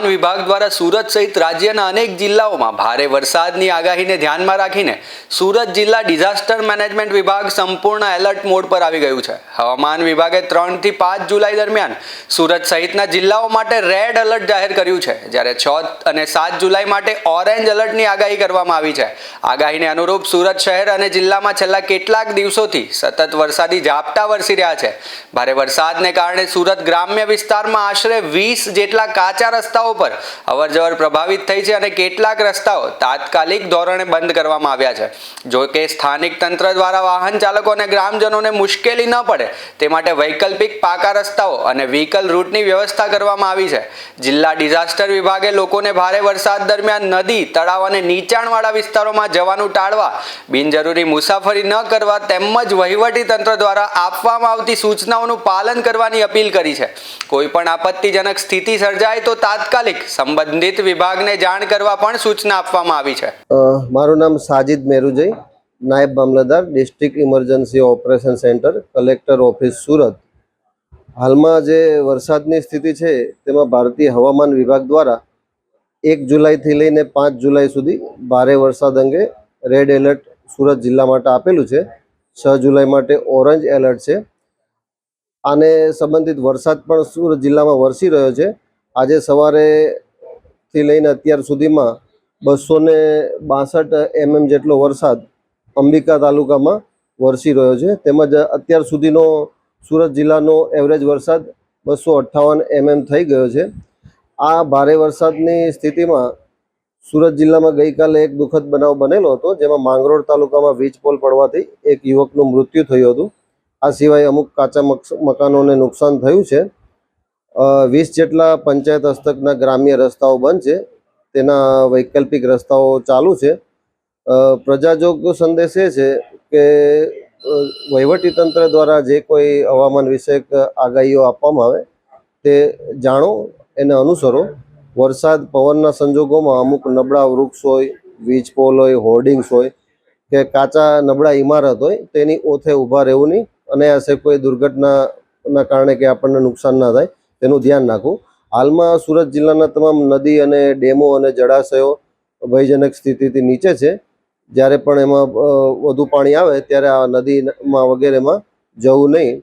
હવામાન વિભાગ દ્વારા સુરત સહિત રાજ્યના અનેક જિલ્લાઓમાં ભારે વરસાદની આગાહીને ધ્યાનમાં રાખીને સુરત જિલ્લા ડિઝાસ્ટર મેનેજમેન્ટ વિભાગ સંપૂર્ણ એલર્ટ મોડ પર આવી ગયું છે। હવામાન વિભાગે 3 થી 5 જુલાઈ દરમિયાન સુરત સહિતના જિલ્લાઓ માટે રેડ એલર્ટ જાહેર કર્યું છે, જ્યારે 6 અને 7 જુલાઈ માટે ઓરેન્જ એલર્ટની આગાહી કરવામાં આવી છે। આગાહીને અનુરૂપ સુરત શહેર અને જિલ્લામાં છેલ્લા કેટલાક દિવસોથી સતત વરસાદી ઝાપટા વરસી રહ્યા છે। ભારે વરસાદને કારણે સુરત ગ્રામ્ય વિસ્તારમાં આશરે 20 જેટલા કાચા રસ્તાઓ પર અવરજવર પ્રભાવિત થઈ છે અને કેટલાક રસ્તાઓ તાત્કાલિક ધોરણે બંધ કરવામાં આવ્યા છે। જો કે સ્થાનિક તંત્ર દ્વારા વાહન ચાલકો અને ગ્રામજનોને મુશ્કેલી ન પડે તે માટે વૈકલ્પિક પાકા રસ્તાઓ અને વ્હીકલ રૂટની વ્યવસ્થા કરવામાં આવી છે। જિલ્લા ડિઝાસ્ટર વિભાગે લોકોને ભારે વરસાદ દરમિયાન નદી, તળાવ અને નીચાણવાળા વિસ્તારોમાં જવાનું ટાળવા, બિનજરૂરી મુસાફરી ન કરવા તેમજ વહીવટી તંત્ર દ્વારા આપવામાં આવતી સૂચનાઓનું પાલન કરવાની અપીલ કરી છે। કોઈ પણ આપત્તિજનક સ્થિતિ સર્જાય તો તાત્કાલિક સંબંધિત વિભાગને જાણ કરવા પણ સૂચના આપવામાં આવી છે। મારું નામ સાજિદ મેરુજઈ, નાયબ મામલતદાર, district emergency operation centre, collector office Surat. હાલમાં જે વરસાદની સ્થિતિ છે તેમાં ભારતીય હવામાન વિભાગ દ્વારા 1 જુલાઈથી લઈને 5 જુલાઈ સુધી ભારે વરસાદ અંગે રેડ એલર્ટ સુરત જિલ્લા માટે આપેલું છે। 6 જુલાઈ માટે ઓરેન્જ એલર્ટ છે। આને સંબંધિત વરસાદ પણ સુરત જિલ્લામાં વરસી રહ્યો છે। આજે સવારેથી લઈને અત્યાર સુધીમાં 262 mm જેટલો વરસાદ અંબિકા તાલુકામાં વરસી રહ્યો છે। તેમજ અત્યાર સુધીનો સુરત જિલ્લાનો એવરેજ વરસાદ 258 mm થઈ ગયો છે। આ ભારે વરસાદની સ્થિતિમાં સુરત જિલ્લામાં ગઈકાલે એક દુઃખદ બનાવ બનેલો હતો, જેમાં માંગરોળ તાલુકામાં વીજ પોલ પડવાથી એક યુવકનું મૃત્યુ થયું હતું। આ સિવાય અમુક કાચા મકાનોને નુકસાન થયું છે। 20 જેટલા પંચાયત હસ્તકના ગ્રામ્ય રસ્તાઓ બંધ છે, તેના વૈકલ્પિક રસ્તાઓ ચાલુ છે। પ્રજાજોગ સંદેશ એ છે કે વહીવટી તંત્ર દ્વારા જે કોઈ હવામાન વિષયક આગાહીઓ આપવામાં આવે તે જાણો, એને અનુસરો। વરસાદ, પવનના સંજોગોમાં અમુક નબળા વૃક્ષ હોય, વીજ પોલ હોય, હોર્ડિંગ્સ હોય કે કાચા નબળા ઇમારત હોય તેની ઓથે ઊભા રહેવું નહીં, અને આશે કોઈ દુર્ઘટનાના કારણે કે આપણને નુકસાન ના થાય તેનું ધ્યાન રાખવું। હાલમાં સુરત જિલ્લાના તમામ નદી અને ડેમો અને જળાશયો ભયજનક સ્થિતિથી નીચે છે। જ્યારે પણ એમાં વધુ પાણી આવે ત્યારે આ નદીમાં વગેરેમાં જવું નહીં।